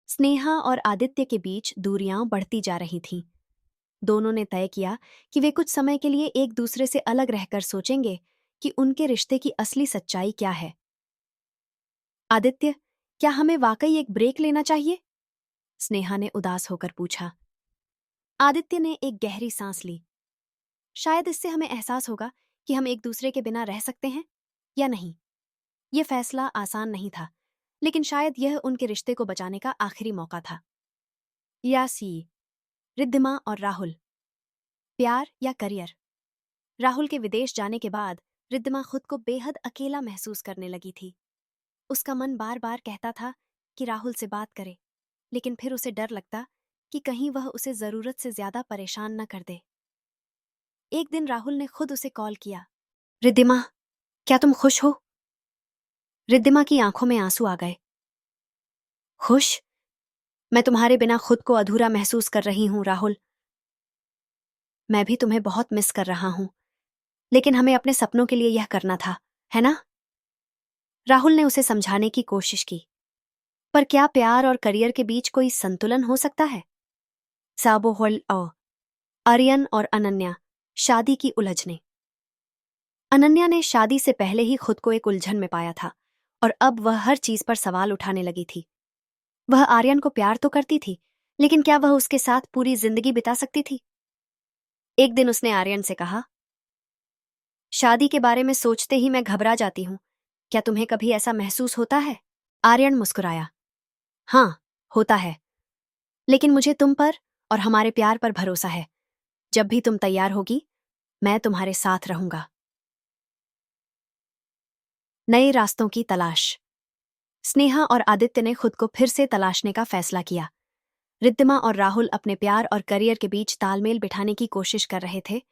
स्नेहा और आदित्य के बीच दूरियां बढ़ती जा रही थीं। दोनों ने तय किया कि वे कुछ समय के लिए एक दूसरे से अलग रहकर सोचेंगे कि उनके रिश्ते की असली सच्चाई क्या है। आदित्य, क्या हमें वाकई एक ब्रेक लेना चाहिए? स्नेहा ने उदास होकर पूछा। आदित्य ने एक गहरी सांस ली। शायद इससे हमें एहसास होगा कि हम एक दूसरे के बिना रह सकते हैं या नहीं। यह फैसला आसान नहीं था, लेकिन शायद यह उनके रिश्ते को बचाने का आखिरी मौका था। यासी, रिद्धिमा और राहुल, प्यार या करियर? राहुल के विदेश जाने के बाद रिद्धिमा खुद को बेहद अकेला महसूस करने लगी थी। उसका मन बार बार कहता था कि राहुल से बात करे, लेकिन फिर उसे डर लगता कि कहीं वह उसे जरूरत से ज्यादा परेशान न कर दे। एक दिन राहुल ने खुद उसे कॉल किया। रिद्धिमा, क्या तुम खुश हो? रिद्धिमा की आंखों में आंसू आ गए। खुश? मैं तुम्हारे बिना खुद को अधूरा महसूस कर रही हूं राहुल। मैं भी तुम्हें बहुत मिस कर रहा हूं, लेकिन हमें अपने सपनों के लिए यह करना था, है ना? राहुल ने उसे समझाने की कोशिश की। पर क्या प्यार और करियर के बीच कोई संतुलन हो सकता है? साबोहल आर्यन और अनन्या, शादी की उलझने। अनन्या ने शादी से पहले ही खुद को एक उलझन में पाया था और अब वह हर चीज पर सवाल उठाने लगी थी। वह आर्यन को प्यार तो करती थी, लेकिन क्या वह उसके साथ पूरी जिंदगी बिता सकती थी? एक दिन उसने आर्यन से कहा, शादी के बारे में सोचते ही मैं घबरा जाती हूं। क्या तुम्हें कभी ऐसा महसूस होता है? आर्यन मुस्कुराया। हाँ, होता है, लेकिन मुझे तुम पर और हमारे प्यार पर भरोसा है। जब भी तुम तैयार होगी, मैं तुम्हारे साथ रहूंगा। नए रास्तों की तलाश। स्नेहा और आदित्य ने खुद को फिर से तलाशने का फैसला किया। रिद्धिमा और राहुल अपने प्यार और करियर के बीच तालमेल बिठाने की कोशिश कर रहे थे,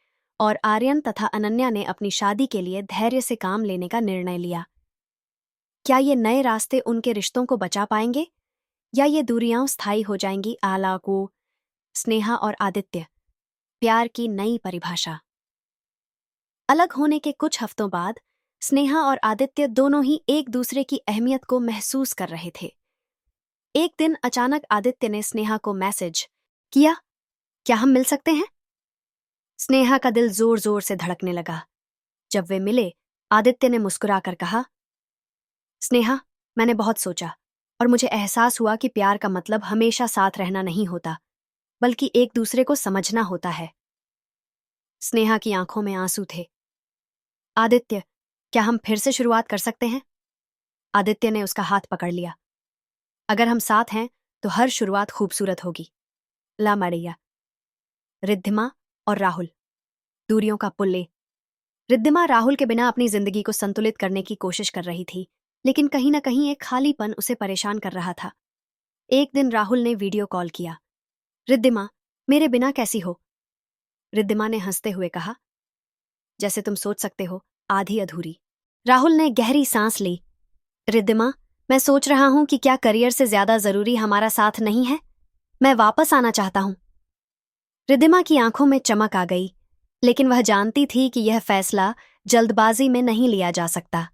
और आर्यन तथा अनन्या ने अपनी शादी के लिए धैर्य से काम लेने का निर्णय लिया। क्या ये नए रास्ते उनके रिश्तों को बचा पाएंगे या ये दूरियां स्थायी हो जाएंगी? आलाकू, स्नेहा और आदित्य, प्यार की नई परिभाषा। अलग होने के कुछ हफ्तों बाद स्नेहा और आदित्य दोनों ही एक दूसरे की अहमियत को महसूस कर रहे थे। एक दिन अचानक आदित्य ने स्नेहा को मैसेज किया, क्या हम मिल सकते हैं? स्नेहा का दिल जोर जोर से धड़कने लगा। जब वे मिले, आदित्य ने मुस्कुराकर कहा, स्नेहा, मैंने बहुत सोचा और मुझे एहसास हुआ कि प्यार का मतलब हमेशा साथ रहना नहीं होता, बल्कि एक दूसरे को समझना होता है। स्नेहा की आंखों में आंसू थे। आदित्य, क्या हम फिर से शुरुआत कर सकते हैं? आदित्य ने उसका हाथ पकड़ लिया। अगर हम साथ हैं तो हर शुरुआत खूबसूरत होगी। ला मड़ैया। रिद्धिमा और राहुल, दूरियों का पुल्ले। रिद्धिमा राहुल के बिना अपनी जिंदगी को संतुलित करने की कोशिश कर रही थी, लेकिन कहीं न कहीं एक खालीपन उसे परेशान कर रहा था। एक दिन राहुल ने वीडियो कॉल किया। रिद्धिमा, मेरे बिना कैसी हो? रिद्धिमा ने हंसते हुए कहा, जैसे तुम सोच सकते हो, आधी अधूरी। राहुल ने गहरी सांस ली। रिद्धिमा, मैं सोच रहा हूं कि क्या करियर से ज्यादा जरूरी हमारा साथ नहीं है? मैं वापस आना चाहता हूं। रिद्धिमा की आंखों में चमक आ गई, लेकिन वह जानती थी कि यह फैसला जल्दबाजी में नहीं लिया जा सकता।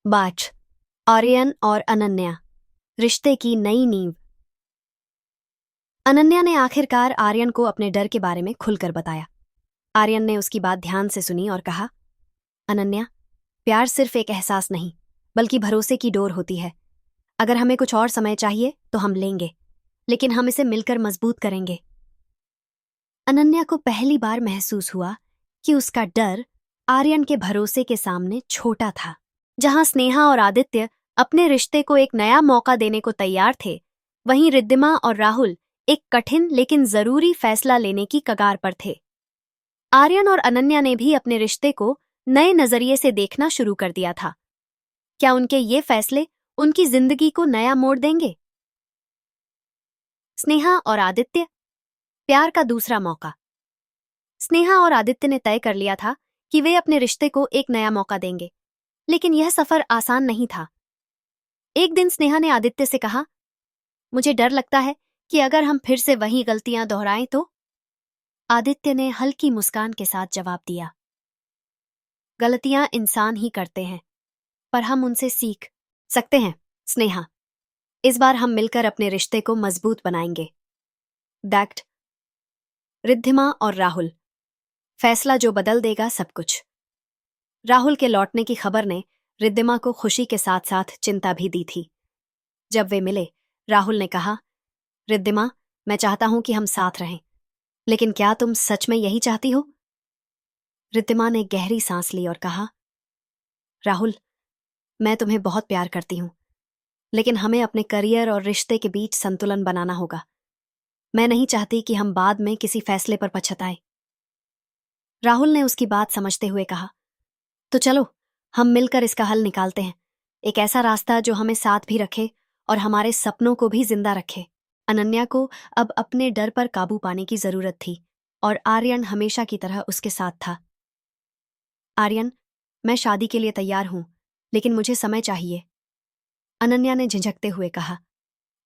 बाच, आर्यन और अनन्या, रिश्ते की नई नींव। अनन्या ने आखिरकार आर्यन को अपने डर के बारे में खुलकर बताया। आर्यन ने उसकी बात ध्यान से सुनी और कहा, अनन्या, प्यार सिर्फ एक एहसास नहीं, बल्कि भरोसे की डोर होती है। अगर हमें कुछ और समय चाहिए तो हम लेंगे, लेकिन हम इसे मिलकर मजबूत करेंगे। अनन्या को पहली बार महसूस हुआ कि उसका डर आर्यन के भरोसे के सामने छोटा था। जहां स्नेहा और आदित्य अपने रिश्ते को एक नया मौका देने को तैयार थे, वहीं रिद्धिमा और राहुल एक कठिन लेकिन जरूरी फैसला लेने की कगार पर थे। आर्यन और अनन्या ने भी अपने रिश्ते को नए नजरिए से देखना शुरू कर दिया था। क्या उनके ये फैसले उनकी जिंदगी को नया मोड़ देंगे? स्नेहा और आदित्य, प्यार का दूसरा मौका। स्नेहा और आदित्य ने तय कर लिया था कि वे अपने रिश्ते को एक नया मौका देंगे, लेकिन यह सफर आसान नहीं था। एक दिन स्नेहा ने आदित्य से कहा, मुझे डर लगता है कि अगर हम फिर से वही गलतियां दोहराएं तो? आदित्य ने हल्की मुस्कान के साथ जवाब दिया, गलतियां इंसान ही करते हैं, पर हम उनसे सीख सकते हैं। स्नेहा, इस बार हम मिलकर अपने रिश्ते को मजबूत बनाएंगे। दैट रिद्धिमा और राहुल, फैसला जो बदल देगा सब कुछ। राहुल के लौटने की खबर ने रिद्धिमा को खुशी के साथ साथ चिंता भी दी थी। जब वे मिले, राहुल ने कहा, रिद्धिमा, मैं चाहता हूं कि हम साथ रहें, लेकिन क्या तुम सच में यही चाहती हो? रिद्धिमा ने गहरी सांस ली और कहा, राहुल, मैं तुम्हें बहुत प्यार करती हूं, लेकिन हमें अपने करियर और रिश्ते के बीच संतुलन बनाना होगा। मैं नहीं चाहती कि हम बाद में किसी फैसले पर पछताएं। राहुल ने उसकी बात समझते हुए कहा, तो चलो हम मिलकर इसका हल निकालते हैं। एक ऐसा रास्ता जो हमें साथ भी रखे और हमारे सपनों को भी जिंदा रखे। अनन्या को अब अपने डर पर काबू पाने की जरूरत थी और आर्यन हमेशा की तरह उसके साथ था। आर्यन, मैं शादी के लिए तैयार हूं, लेकिन मुझे समय चाहिए, अनन्या ने झिझकते हुए कहा।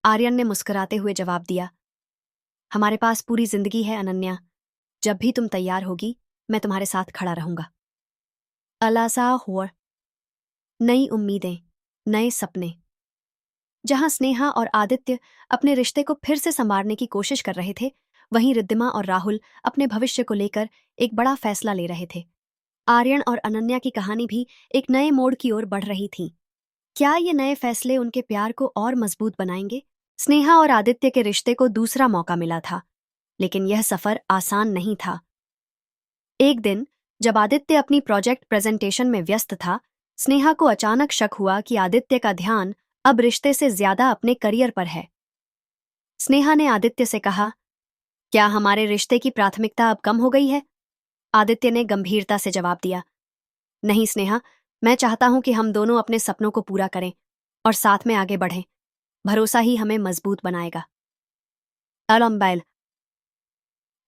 आर्यन ने मुस्कुराते हुए जवाब दिया, हमारे पास पूरी जिंदगी है अनन्या, जब भी तुम तैयार होगी मैं तुम्हारे साथ खड़ा रहूंगा। अलासा हुआ, नई उम्मीदें, नए सपने। जहां स्नेहा और आदित्य अपने रिश्ते को फिर से संवारने की कोशिश कर रहे थे, वहीं रिद्धिमा और राहुल अपने भविष्य को लेकर एक बड़ा फैसला ले रहे थे। आर्यन और अनन्या की कहानी भी एक नए मोड़ की ओर बढ़ रही थी। क्या ये नए फैसले उनके प्यार को और मजबूत बनाएंगे? स्नेहा और आदित्य के रिश्ते को दूसरा मौका मिला था, लेकिन यह सफर आसान नहीं था। एक दिन जब आदित्य अपनी प्रोजेक्ट प्रेजेंटेशन में व्यस्त था, स्नेहा को अचानक शक हुआ कि आदित्य का ध्यान अब रिश्ते से ज्यादा अपने करियर पर है। स्नेहा ने आदित्य से कहा, क्या हमारे रिश्ते की प्राथमिकता अब कम हो गई है? आदित्य ने गंभीरता से जवाब दिया, नहीं स्नेहा, मैं चाहता हूं कि हम दोनों अपने सपनों को पूरा करें और साथ में आगे बढ़ें। भरोसा ही हमें मजबूत बनाएगा। अलम्बैल,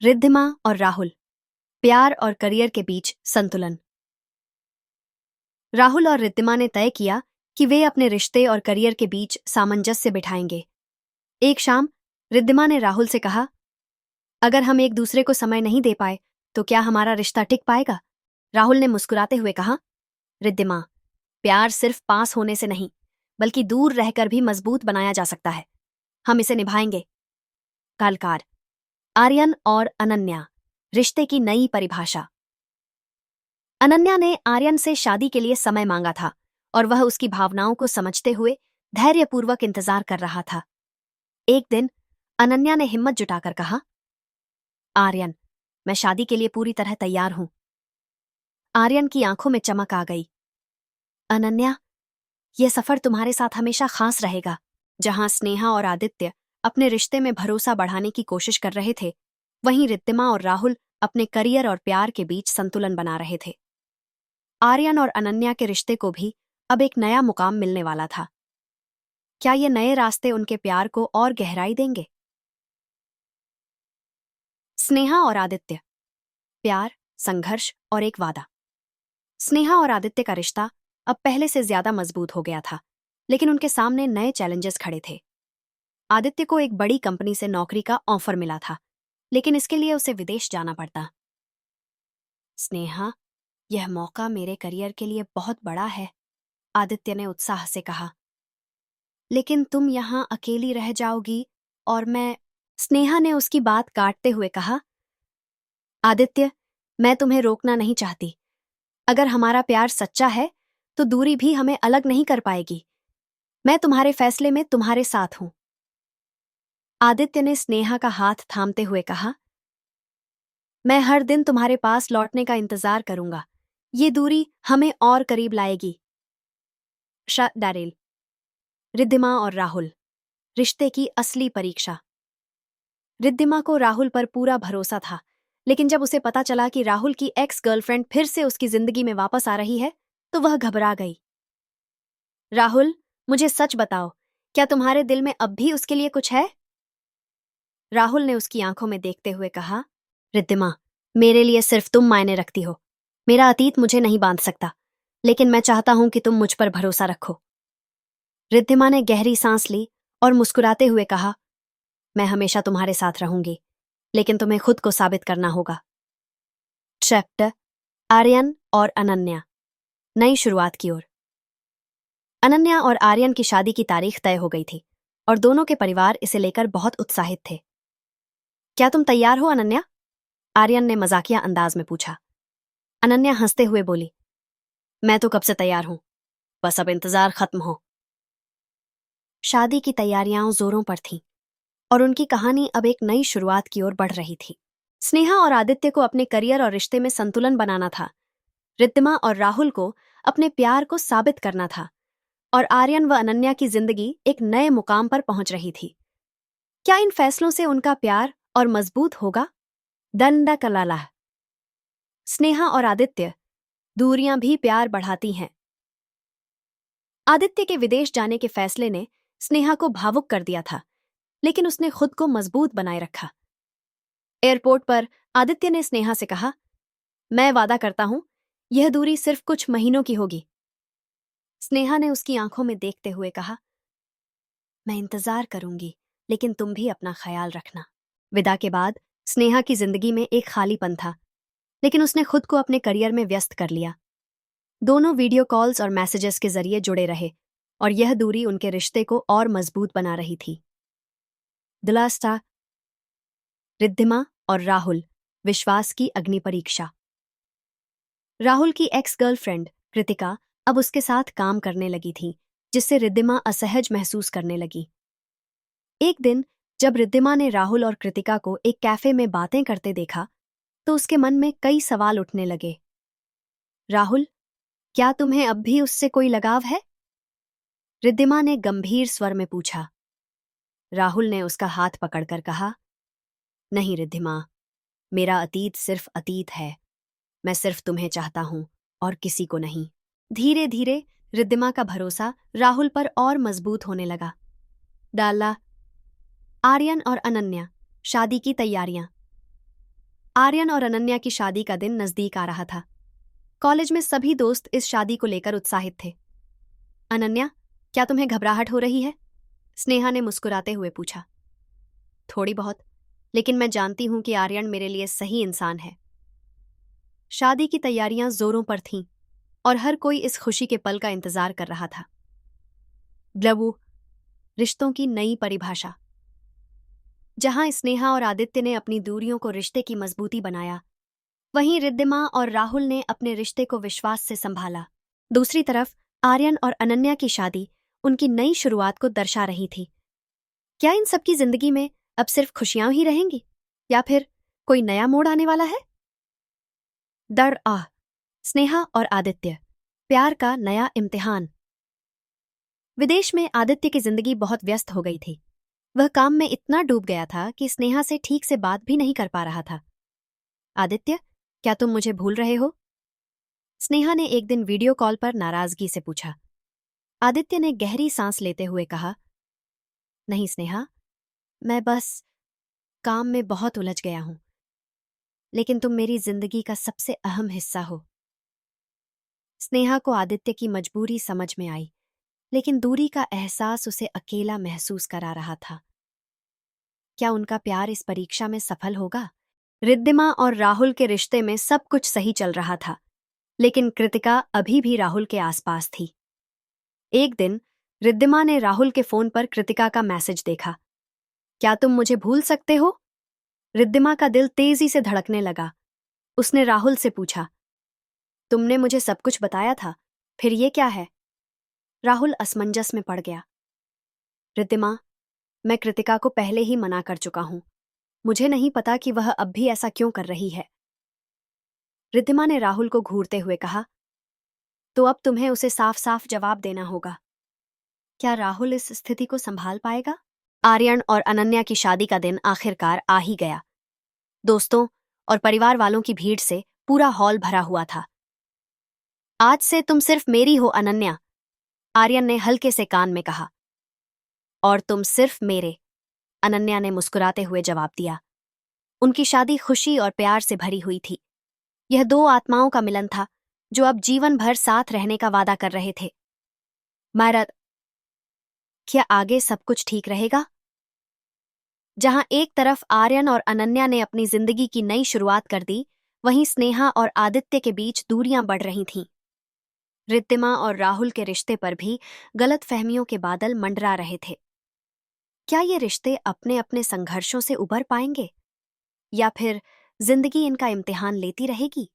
रिद्धिमा और राहुल, प्यार और करियर के बीच संतुलन। राहुल और रिद्धिमा ने तय किया कि वे अपने रिश्ते और करियर के बीच सामंजस्य बिठाएंगे। एक शाम रिद्धिमा ने राहुल से कहा, अगर हम एक दूसरे को समय नहीं दे पाए तो क्या हमारा रिश्ता टिक पाएगा? राहुल ने मुस्कुराते हुए कहा, रिद्धिमा, प्यार सिर्फ पास होने से नहीं, बल्कि दूर रहकर भी मजबूत बनाया जा सकता है। हम इसे निभाएंगे। कालकार, आर्यन और अनन्या, रिश्ते की नई परिभाषा। अनन्या ने आर्यन से शादी के लिए समय मांगा था और वह उसकी भावनाओं को समझते हुए धैर्यपूर्वक इंतजार कर रहा था। एक दिन अनन्या ने हिम्मत जुटाकर कहा, आर्यन, मैं शादी के लिए पूरी तरह तैयार हूं। आर्यन की आंखों में चमक आ गई। अनन्या, यह सफर तुम्हारे साथ हमेशा खास रहेगा। जहां स्नेहा और आदित्य अपने रिश्ते में भरोसा बढ़ाने की कोशिश कर रहे थे, वहीं रिद्धिमा और राहुल अपने करियर और प्यार के बीच संतुलन बना रहे थे। आर्यन और अनन्या के रिश्ते को भी अब एक नया मुकाम मिलने वाला था। क्या ये नए रास्ते उनके प्यार को और गहराई देंगे? स्नेहा और आदित्य, प्यार, संघर्ष और एक वादा। स्नेहा और आदित्य का रिश्ता अब पहले से ज्यादा मजबूत हो गया था, लेकिन उनके सामने नए चैलेंजेस खड़े थे। आदित्य को एक बड़ी कंपनी से नौकरी का ऑफर मिला था, लेकिन इसके लिए उसे विदेश जाना पड़ता। स्नेहा, यह मौका मेरे करियर के लिए बहुत बड़ा है, आदित्य ने उत्साह से कहा। लेकिन तुम यहां अकेली रह जाओगी और मैं, स्नेहा ने उसकी बात काटते हुए कहा, आदित्य, मैं तुम्हें रोकना नहीं चाहती। अगर हमारा प्यार सच्चा है तो दूरी भी हमें अलग नहीं कर पाएगी। मैं तुम्हारे फैसले में तुम्हारे साथ हूं। आदित्य ने स्नेहा का हाथ थामते हुए कहा, मैं हर दिन तुम्हारे पास लौटने का इंतजार करूंगा। ये दूरी हमें और करीब लाएगी। डारेल, रिद्धिमा और राहुल, रिश्ते की असली परीक्षा। रिद्धिमा को राहुल पर पूरा भरोसा था, लेकिन जब उसे पता चला कि राहुल की एक्स गर्लफ्रेंड फिर से उसकी जिंदगी में वापस आ रही है, तो वह घबरा गई। राहुल, मुझे सच बताओ, क्या तुम्हारे दिल में अब भी उसके लिए कुछ है? राहुल ने उसकी आंखों में देखते हुए कहा, रिद्धिमा, मेरे लिए सिर्फ तुम मायने रखती हो। मेरा अतीत मुझे नहीं बांध सकता, लेकिन मैं चाहता हूं कि तुम मुझ पर भरोसा रखो। रिद्धिमा ने गहरी सांस ली और मुस्कुराते हुए कहा, मैं हमेशा तुम्हारे साथ रहूंगी, लेकिन तुम्हें खुद को साबित करना होगा। चैप्टर, आर्यन और अनन्या, नई शुरुआत की ओर। अनन्या और आर्यन की शादी की तारीख तय हो गई थी और दोनों के परिवार इसे लेकर बहुत उत्साहित थे। क्या तुम तैयार हो अनन्या? आर्यन ने मजाकिया अंदाज में पूछा। अनन्या हंसते हुए बोली, मैं तो कब से तैयार हूं, बस अब इंतजार खत्म हो। शादी की तैयारियां जोरों पर थीं और उनकी कहानी अब एक नई शुरुआत की ओर बढ़ रही थी। स्नेहा और आदित्य को अपने करियर और रिश्ते में संतुलन बनाना था। रिद्धिमा और राहुल को अपने प्यार को साबित करना था और आर्यन व अनन्या की जिंदगी एक नए मुकाम पर पहुंच रही थी। क्या इन फैसलों से उनका प्यार और मजबूत होगा? दंडा कलाला। स्नेहा और आदित्य, दूरियां भी प्यार बढ़ाती हैं। आदित्य के विदेश जाने के फैसले ने स्नेहा को भावुक कर दिया था, लेकिन उसने खुद को मजबूत बनाए रखा। एयरपोर्ट पर आदित्य ने स्नेहा से कहा, मैं वादा करता हूं, यह दूरी सिर्फ कुछ महीनों की होगी। स्नेहा ने उसकी आंखों में देखते हुए कहा, मैं इंतजार करूंगी, लेकिन तुम भी अपना ख्याल रखना। विदा के बाद स्नेहा की जिंदगी में एक खालीपन था, लेकिन उसने खुद को अपने करियर में व्यस्त कर लिया। दोनों वीडियो कॉल्स और मैसेजेस के जरिए जुड़े रहे और यह दूरी उनके रिश्ते को और मजबूत बना रही थी। दिलासा। रिद्धिमा और राहुल, विश्वास की अग्नि परीक्षा। राहुल की एक्स गर्लफ्रेंड कृतिका अब उसके साथ काम करने लगी थी, जिससे रिद्धिमा असहज महसूस करने लगी। एक दिन जब रिद्धिमा ने राहुल और कृतिका को एक कैफे में बातें करते देखा, तो उसके मन में कई सवाल उठने लगे। राहुल, क्या तुम्हें अब भी उससे कोई लगाव है? रिद्धिमा ने गंभीर स्वर में पूछा। राहुल ने उसका हाथ पकड़कर कहा, नहीं रिद्धिमा, मेरा अतीत सिर्फ अतीत है। मैं सिर्फ तुम्हें चाहता हूं और किसी को नहीं। धीरे धीरे रिद्धिमा का भरोसा राहुल पर और मजबूत होने लगा। डाला। आर्यन और अनन्या, शादी की तैयारियां। आर्यन और अनन्या की शादी का दिन नजदीक आ रहा था। कॉलेज में सभी दोस्त इस शादी को लेकर उत्साहित थे। अनन्या, क्या तुम्हें घबराहट हो रही है? स्नेहा ने मुस्कुराते हुए पूछा। थोड़ी बहुत, लेकिन मैं जानती हूं कि आर्यन मेरे लिए सही इंसान है। शादी की तैयारियां जोरों पर थीं और हर कोई इस खुशी के पल का इंतजार कर रहा था। ब्लबू, रिश्तों की नई परिभाषा। जहां स्नेहा और आदित्य ने अपनी दूरियों को रिश्ते की मजबूती बनाया, वहीं रिद्धिमा और राहुल ने अपने रिश्ते को विश्वास से संभाला। दूसरी तरफ आर्यन और अनन्या की शादी उनकी नई शुरुआत को दर्शा रही थी। क्या इन सबकी जिंदगी में अब सिर्फ खुशियां ही रहेंगी या फिर कोई नया मोड़ आने वाला है? स्नेहा और आदित्य, प्यार का नया इम्तिहान। विदेश में आदित्य की जिंदगी बहुत व्यस्त हो गई थी। वह काम में इतना डूब गया था कि स्नेहा से ठीक से बात भी नहीं कर पा रहा था। आदित्य, क्या तुम मुझे भूल रहे हो? स्नेहा ने एक दिन वीडियो कॉल पर नाराजगी से पूछा। आदित्य ने गहरी सांस लेते हुए कहा, नहीं स्नेहा, मैं बस काम में बहुत उलझ गया हूं, लेकिन तुम मेरी जिंदगी का सबसे अहम हिस्सा हो। स्नेहा को आदित्य की मजबूरी समझ में आई, लेकिन दूरी का एहसास उसे अकेला महसूस करा रहा था। क्या उनका प्यार इस परीक्षा में सफल होगा? रिद्धिमा और राहुल के रिश्ते में सब कुछ सही चल रहा था, लेकिन कृतिका अभी भी राहुल के आसपास थी। एक दिन रिद्धिमा ने राहुल के फोन पर कृतिका का मैसेज देखा। क्या तुम मुझे भूल सकते हो? रिद्धिमा का दिल तेजी से धड़कने लगा। उसने राहुल से पूछा, तुमने मुझे सब कुछ बताया था, फिर ये क्या है? राहुल असमंजस में पड़ गया। रिद्धिमा, मैं कृतिका को पहले ही मना कर चुका हूं। मुझे नहीं पता कि वह अब भी ऐसा क्यों कर रही है। रिद्धिमा ने राहुल को घूरते हुए कहा, तो अब तुम्हें उसे साफ साफ जवाब देना होगा। क्या राहुल इस स्थिति को संभाल पाएगा? आर्यन और अनन्या की शादी का दिन आखिरकार आ ही गया। दोस्तों और परिवार वालों की भीड़ से पूरा हॉल भरा हुआ था। आज से तुम सिर्फ मेरी हो अनन्या, आर्यन ने हल्के से कान में कहा। और तुम सिर्फ मेरे, अनन्या ने मुस्कुराते हुए जवाब दिया। उनकी शादी खुशी और प्यार से भरी हुई थी। यह दो आत्माओं का मिलन था जो अब जीवन भर साथ रहने का वादा कर रहे थे। मायरा, क्या आगे सब कुछ ठीक रहेगा? जहां एक तरफ आर्यन और अनन्या ने अपनी जिंदगी की नई शुरुआत कर दी, वहीं स्नेहा और आदित्य के बीच दूरियां बढ़ रही थीं। रिद्धिमा और राहुल के रिश्ते पर भी गलतफहमियों के बादल मंडरा रहे थे। क्या ये रिश्ते अपने अपने संघर्षों से उबर पाएंगे, या फिर जिंदगी इनका इम्तिहान लेती रहेगी?